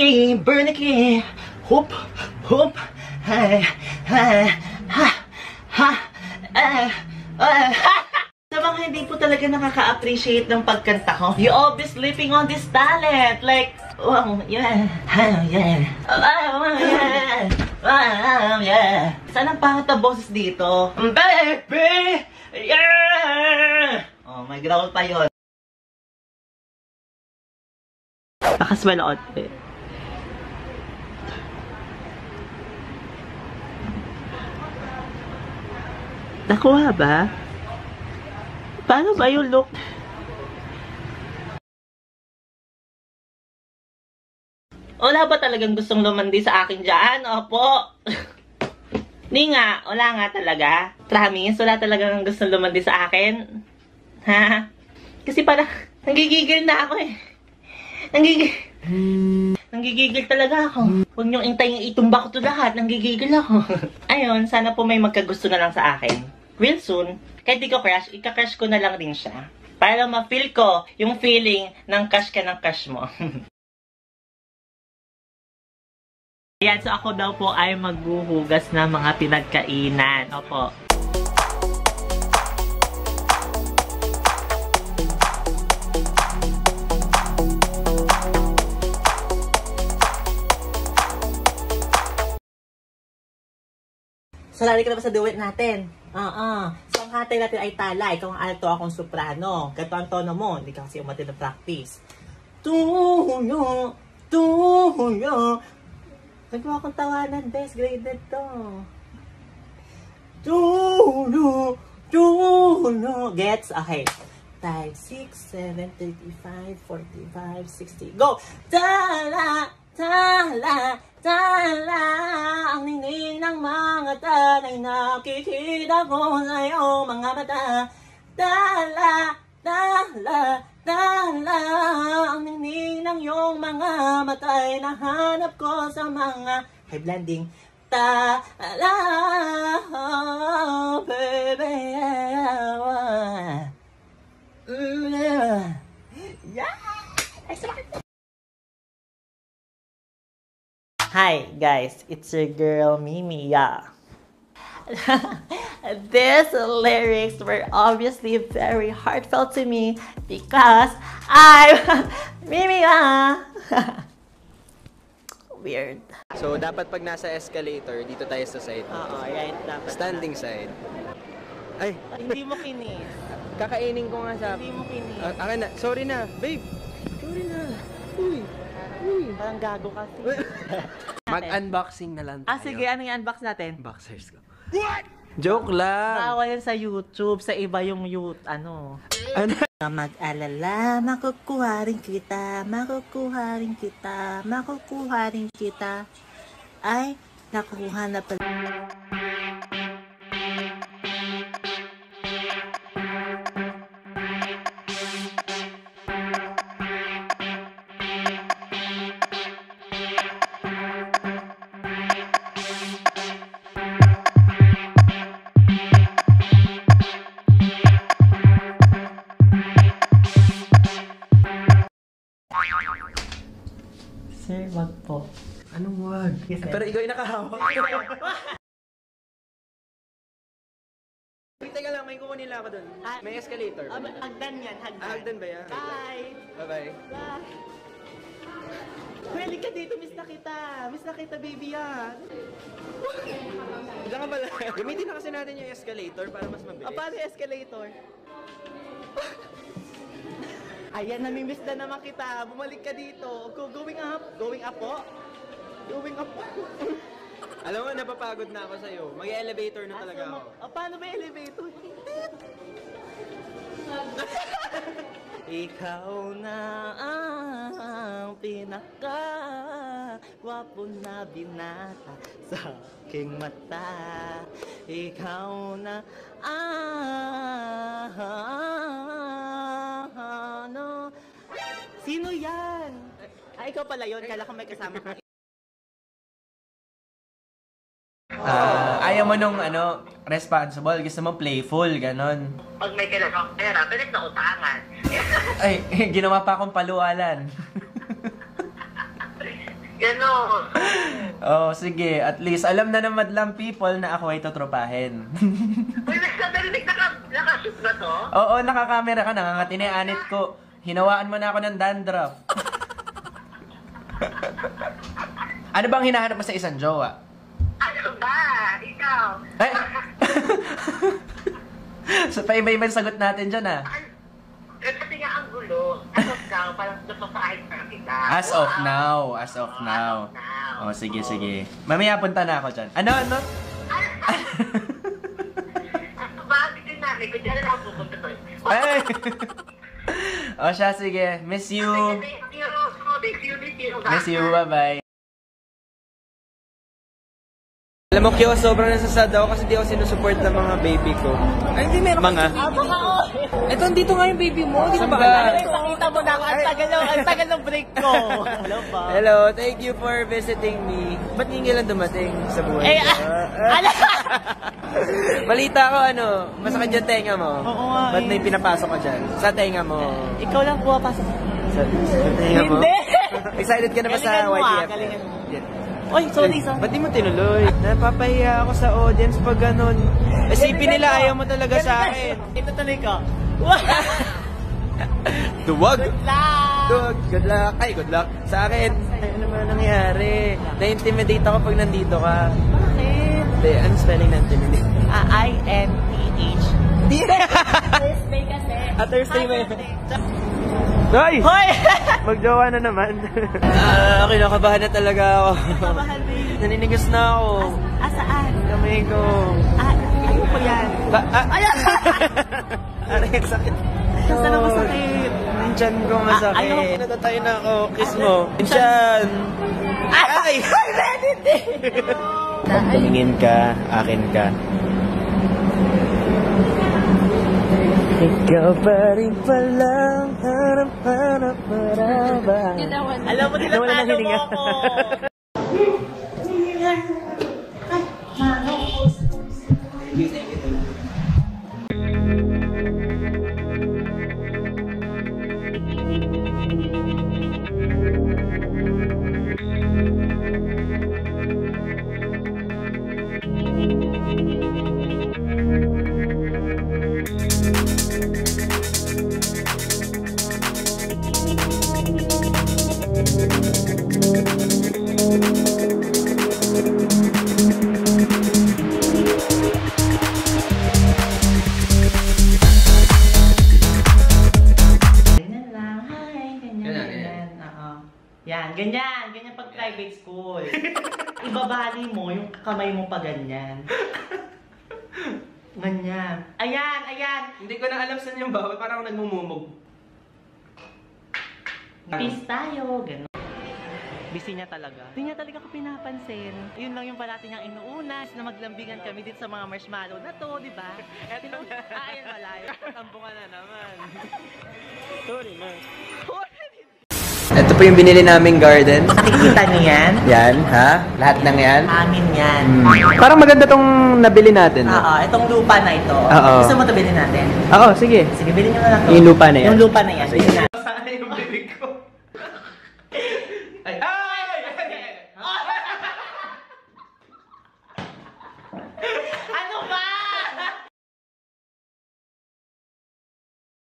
Bernanke, Bernanke. Hoop, hoop. Ha, ha, ha, ha, Sa mga hindi po talaga nakaka-appreciate ng pagkanta ko, you always sleeping on this talent. Like, wow, yeah, yeah, wow, yeah, wow, yeah. Saan ang pangat na boses dito? Baby, yeah! Oh, may growl pa yun. Pakaswell outfit. Nakuha ba? Paano ba yung look? Wala ba talagang gustong lumandi sa akin dyan? Opo. Hindi nga. Wala nga talaga. Promise, wala talagang gustong lumandi sa akin. Ha? Kasi parang nanggigigil na ako eh. Nanggigigil talaga ako. Huwag niyong intayin itumba ko to lahat. Nanggigigil ako. Ayun, sana po may magkagusto na lang sa akin. Real soon, kahit di ko crush, ika-crush ko na lang rin siya. Para ma-feel ko yung feeling ng crush ka ng crush mo. Ayan, so ako daw po ay maghuhugas ng mga pinagkainan. Opo. So, lali ka na ba sa duet natin? So, ang hatay natin ay tala. Ikaw ang alto, akong soprano. Ganito ang tono mo. Hindi ka kasi umatin na practice. Tuyo, tuyo. Nagawa akong tawanan, best graded to. Tuyo, tuyo. Gets? Okay. 5, 6, 7, 35, 45, 60. Go! Tala, tala, tala. Ang ningning ng mga talay nakikita ko sa iyong mga mata. Tala, tala, tala. Ang ningning ng iyong mga mata ay nahanap ko sa mga high blending. Tala, oh, baby. Yeah! Hi guys, it's your girl Mimi. Yeah. These lyrics were obviously very heartfelt to me because I'm Mimi. Weird. So dapat pag nasa escalator, dito tayo sa side. Oo, right. Dapat standing side. Ay, hindi mo kinis. Kakainin ko nga sa... Hindi mo kinis. Akin na. Sorry na. Babe. Sorry na. Uy. Uy. Parang gago kasi. Mag-unboxing na lang tayo. Sige. Ano yung unbox natin? Boxers ko. What? Joke lang. Bawal yan sa YouTube. Sa iba yung ano. Ano? Mag-alala, makukuha rin kita. Makukuha rin kita. Makukuha rin kita. Ay, nakukuha na pala. Sir, wag po. Anong wag? Yes, pero ikaw yung nakahawak. Teka lang, may kukunin lang ako dun. May escalator. Hagdan yan, hagdan. Hagdan ba yan? Bye! Bye-bye. Bye! Pwede ka dito, miss na kita. Miss na kita, baby yan. Diyan ka pala. Gamitin na kasi natin yung escalator para mas mabilis. Paano yung escalator? Ayan, namimiss na naman kita. Bumalik ka dito. Going up. Going up po. Going up po. Alam mo, napapagod na ako sa'yo. Mag-elevator na talaga ako. Paano ba yung elevator? Ikaw na ang pinaka-gwapo na binata sa aking mata. Ikaw na ano? Sino yan? Ikaw pala yun. Kala ko may kasama ka. Ayaw mo nung responsible, gusto mo playful, ganon. Pag may kailangang pera, pilit na utangan. Ay, ginawa pa akong palualan. Ganon. Oh, sige. At least, alam na ng madlang people na ako ay tutropahin. Uy, nakashoot na to? Oo, nakakamera ka. Nangangati na yung anit ko. Hinawaan mo na ako ng dandruff. Ano bang hinahanap mo sa isang jowa? Ano ba? Ikaw? Ay! So, paiba-iba yung sagot natin dyan, ah. Kasi nga ang gulo. Ano ka? Parang tutupahin na kita. As of now. As of now. Oh, sige, sige. Mamaya punta na ako dyan. Ano? Ano ba? Hindi namin. Kung dyan na lang pupunta to. Ay! O siya, sige. Miss you. Miss you. Bye-bye. Alam mo, Kyo, sobrang nasasad ako kasi di ako sinusupport ng mga baby ko. Ay, hindi meron. Mga? Ito, dito nga yung baby mo. Di Saan ba? ba? Pakita mo na ako. Ang tagal ng break ko. Hello ba? Hello, thank you for visiting me. Ba't hindi lang dumating sa buhay ko? Balita ko, ano, masakit yung tenga mo. Oo nga, Ba't may pinapasok ka dyan? Sa tenga mo. Ikaw lang pumapasok. Sa tenga mo? Hindi! Excited ka na ba sa Galingan mo, YTF? galingan mo. Yeah. Oy, sorry. Ba't di mo tinuloy? Napapahiya ako sa audience pag ganun. Isipin nila ayaw mo talaga sa akin. Ito tuloy ko. Duwag! Good luck! Duwag! Good luck! Ay, good luck! Sa akin! Ay, ano naman nangyari? Na-intimidate ako pag nandito ka. Bakit? Hindi, anong spelling na intimidate? I-N-T-H. Thursday kasi. Thursday ba yun? Hoy! Hoy! Magjowa na naman. Kinakabahan na talaga ako. Kabahan mo yun. Naninigas na ako. Saan? Kamay ko. Ano po yan? Ayan! Aray, sakit. Saan ang masakit? Yung tiyan ko masakit. Ano? Natatay na ako. Kiss mo. Yung tiyan. Ay! Hindi! Tingin ka, akin ka. Ikaw pa rin palang harap-harap maraba. Alam mo, tinatalo mo ako. Yan, ganyan. Ganyan pag private school. Ibabali mo yung kamay mo pa ganyan. Ganyan. Ayan, ayan. Hindi ko na alam saan yung bawal. Parang ako nagmumumog. Peace tayo. Ganun. Busy niya talaga. Hindi niya talaga ako pinapansin. Yun lang yung parati niyang inuunas na maglambingan kami dito sa mga marshmallow na to, di ba? Eto na. Ayan, malayo. Tampo ka na naman. Sorry, ma. Ito po yung binili naming garden. Nakikita niyo yan? Yan, ha? Lahat ng yan? Amin yan. Parang maganda tong nabili natin. Oo, itong lupa na ito. Oo. Gusto mo ito bilhin natin? Ako, sige. Sige, bilhin niyo na lang to. Yung lupa na yan? Yung lupa na yan. Bilhin na.